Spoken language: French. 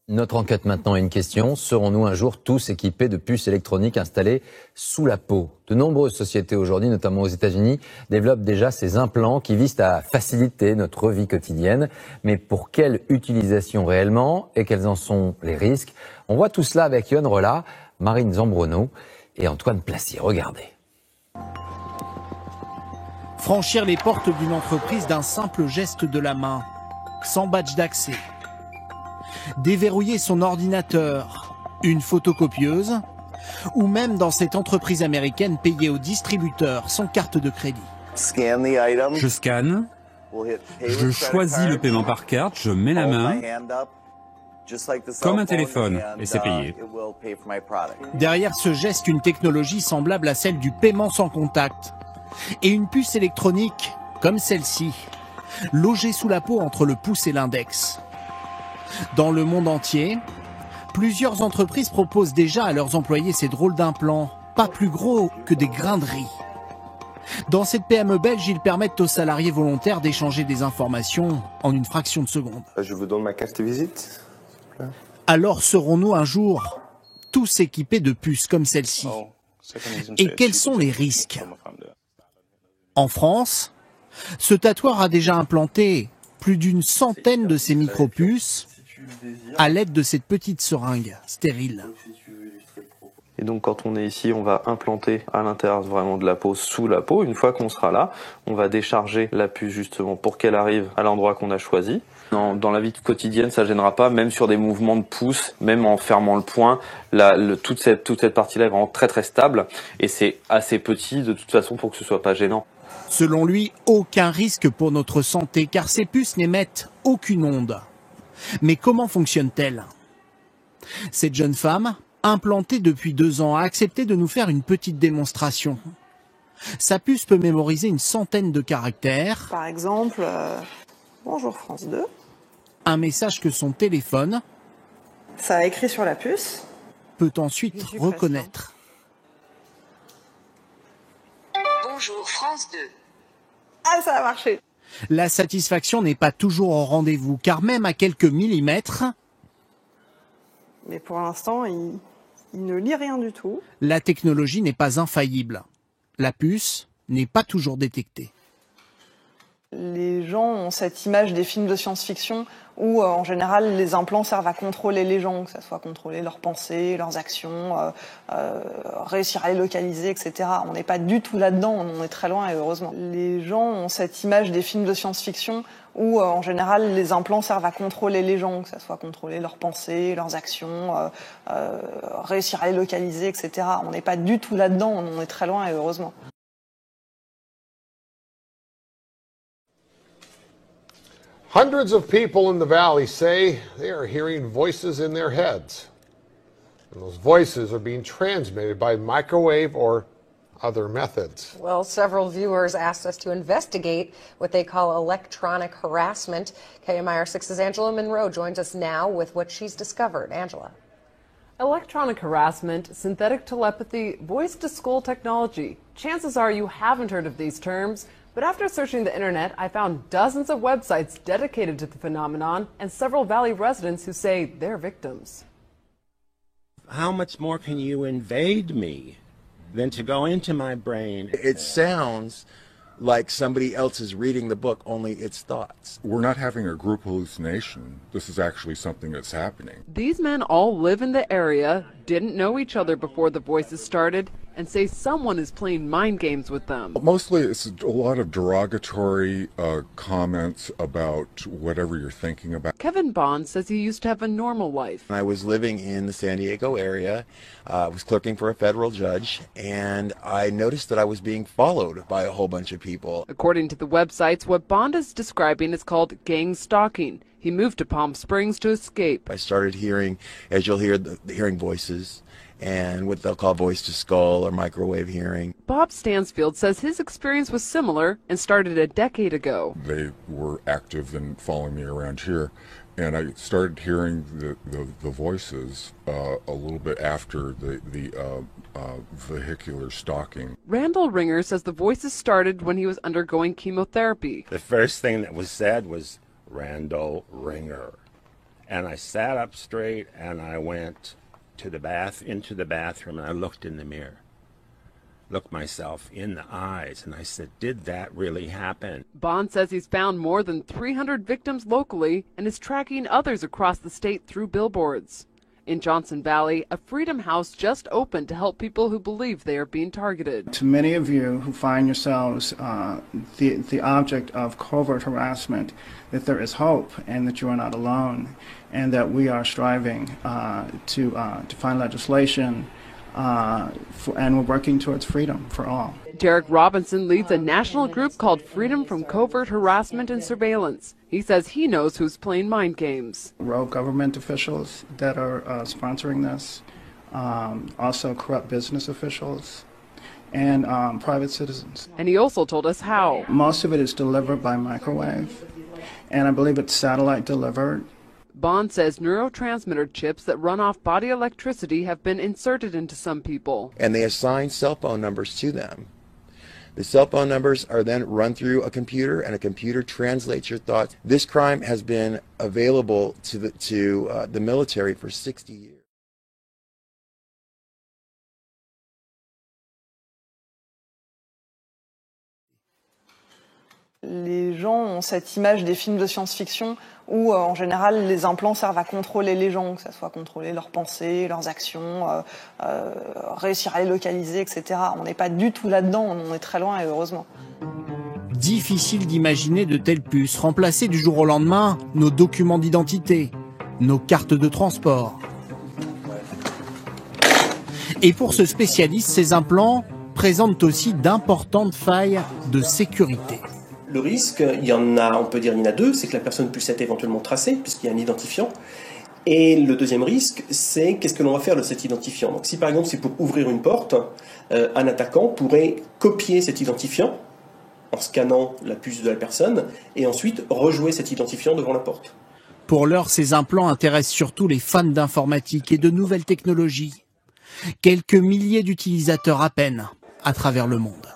Notre enquête maintenant a une question. Serons-nous un jour tous équipés de puces électroniques installées sous la peau? De nombreuses sociétés aujourd'hui, notamment aux États-Unis, développent déjà ces implants qui visent à faciliter notre vie quotidienne. Mais pour quelle utilisation réellement et quels en sont les risques? On voit tout cela avec Yoann Rolla, Marine Zambrono et Antoine Placier. Regardez. Franchir les portes d'une entreprise d'un simple geste de la main, sans badge d'accès. Déverrouiller son ordinateur, une photocopieuse, ou même dans cette entreprise américaine payer au distributeur sans carte de crédit. Je scanne, je choisis le paiement par carte, je mets la main, comme un téléphone, et c'est payé. Derrière ce geste, une technologie semblable à celle du paiement sans contact. Et une puce électronique, comme celle-ci, logée sous la peau entre le pouce et l'index. Dans le monde entier, plusieurs entreprises proposent déjà à leurs employés ces drôles d'implants, pas plus gros que des grains de riz. Dans cette PME belge, ils permettent aux salariés volontaires d'échanger des informations en une fraction de seconde. Je vous donne ma carte de visite. Alors serons-nous un jour tous équipés de puces comme celle-ci? Et quels sont les risques? En France, ce tatoueur a déjà implanté plus d'une centaine de ces micro-puces à l'aide de cette petite seringue stérile. Et donc quand on est ici, on va implanter à l'intérieur vraiment de la peau, sous la peau. Une fois qu'on sera là, on va décharger la puce justement pour qu'elle arrive à l'endroit qu'on a choisi. Dans la vie quotidienne, ça gênera pas, même sur des mouvements de pouce, même en fermant le poing, toute cette partie-là est vraiment très très stable et c'est assez petit de toute façon pour que ce soit pas gênant. Selon lui, aucun risque pour notre santé car ces puces n'émettent aucune onde. Mais comment fonctionne-t-elle? Cette jeune femme, implantée depuis 2 ans, a accepté de nous faire une petite démonstration. Sa puce peut mémoriser une centaine de caractères. Par exemple, bonjour France 2. Un message que son téléphone, ça a écrit sur la puce, peut ensuite reconnaître. Bonjour France 2. Ah, ça a marché. La satisfaction n'est pas toujours au rendez-vous, car même à quelques millimètres, mais pour l'instant, il ne lit rien du tout. La technologie n'est pas infaillible. La puce n'est pas toujours détectée. Les gens ont cette image des films de science-fiction où, en général, les implants servent à contrôler les gens, que ça soit contrôler leurs pensées, leurs actions, réussir à les localiser, etc. On n'est pas du tout là-dedans, on est très loin et heureusement. Les gens ont cette image des films de science-fiction où, en général, les implants servent à contrôler les gens, que ça soit contrôler leurs pensées, leurs actions, réussir à les localiser, etc. On n'est pas du tout là-dedans, on est très loin et heureusement. Hundreds of people in the valley say they are hearing voices in their heads. And those voices are being transmitted by microwave or other methods. Well, several viewers asked us to investigate what they call electronic harassment. KMIR6's Angela Monroe joins us now with what she's discovered. Angela. Electronic harassment, synthetic telepathy, voice-to-skull technology. Chances are you haven't heard of these terms. But after searching the internet, I found dozens of websites dedicated to the phenomenon and several Valley residents who say they're victims. How much more can you invade me than to go into my brain? It sounds like somebody else is reading the book, only it's thoughts. We're not having a group hallucination. This is actually something that's happening. These men all live in the area, didn't know each other before the voices started, and say someone is playing mind games with them. Mostly it's a lot of derogatory comments about whatever you're thinking about. Kevin Bond says he used to have a normal life. I was living in the San Diego area, was clerking for a federal judge, and I noticed that I was being followed by a whole bunch of people. According to the websites, what Bond is describing is called gang stalking. He moved to Palm Springs to escape. I started hearing, as you'll hear, hearing voices and what they'll call voice-to-skull or microwave hearing. Bob Stansfield says his experience was similar and started a decade ago. They were active in following me around here, and I started hearing the voices a little bit after the vehicular stalking. Randall Ringer says the voices started when he was undergoing chemotherapy. The first thing that was said was, Randall Ringer. And I sat up straight and I went to into the bathroom and I looked in the mirror. Looked myself in the eyes and I said, did that really happen? Bond says he's found more than 300 victims locally and is tracking others across the state through billboards. In Johnson Valley, a Freedom House just opened to help people who believe they are being targeted. To many of you who find yourselves the object of covert harassment, that there is hope and that you are not alone, and that we are striving to find legislation and we're working towards freedom for all. Derek Robinson leads a national group called Freedom from Covert Harassment and Surveillance. He says he knows who's playing mind games. Rogue government officials that are sponsoring this, also corrupt business officials, and private citizens. And he also told us how. Most of it is delivered by microwave, and I believe it's satellite delivered. Bond says neurotransmitter chips that run off body electricity have been inserted into some people. And they assign cell phone numbers to them. The cell phone numbers are then run through a computer, and a computer translates your thoughts. This crime has been available to the military for 60 years. Les gens ont cette image des films de science-fiction où, en général, les implants servent à contrôler les gens, que ce soit contrôler leurs pensées, leurs actions, réussir à les localiser, etc. On n'est pas du tout là-dedans, on est très loin et heureusement. Difficile d'imaginer de telles puces remplacer du jour au lendemain nos documents d'identité, nos cartes de transport. Et pour ce spécialiste, ces implants présentent aussi d'importantes failles de sécurité. Le risque, il y en a, on peut dire il y en a deux, c'est que la personne puisse être éventuellement tracée, puisqu'il y a un identifiant. Et le deuxième risque, c'est qu'est-ce que l'on va faire de cet identifiant. Donc si par exemple c'est pour ouvrir une porte, un attaquant pourrait copier cet identifiant en scannant la puce de la personne et ensuite rejouer cet identifiant devant la porte. Pour l'heure, ces implants intéressent surtout les fans d'informatique et de nouvelles technologies. Quelques milliers d'utilisateurs à peine à travers le monde.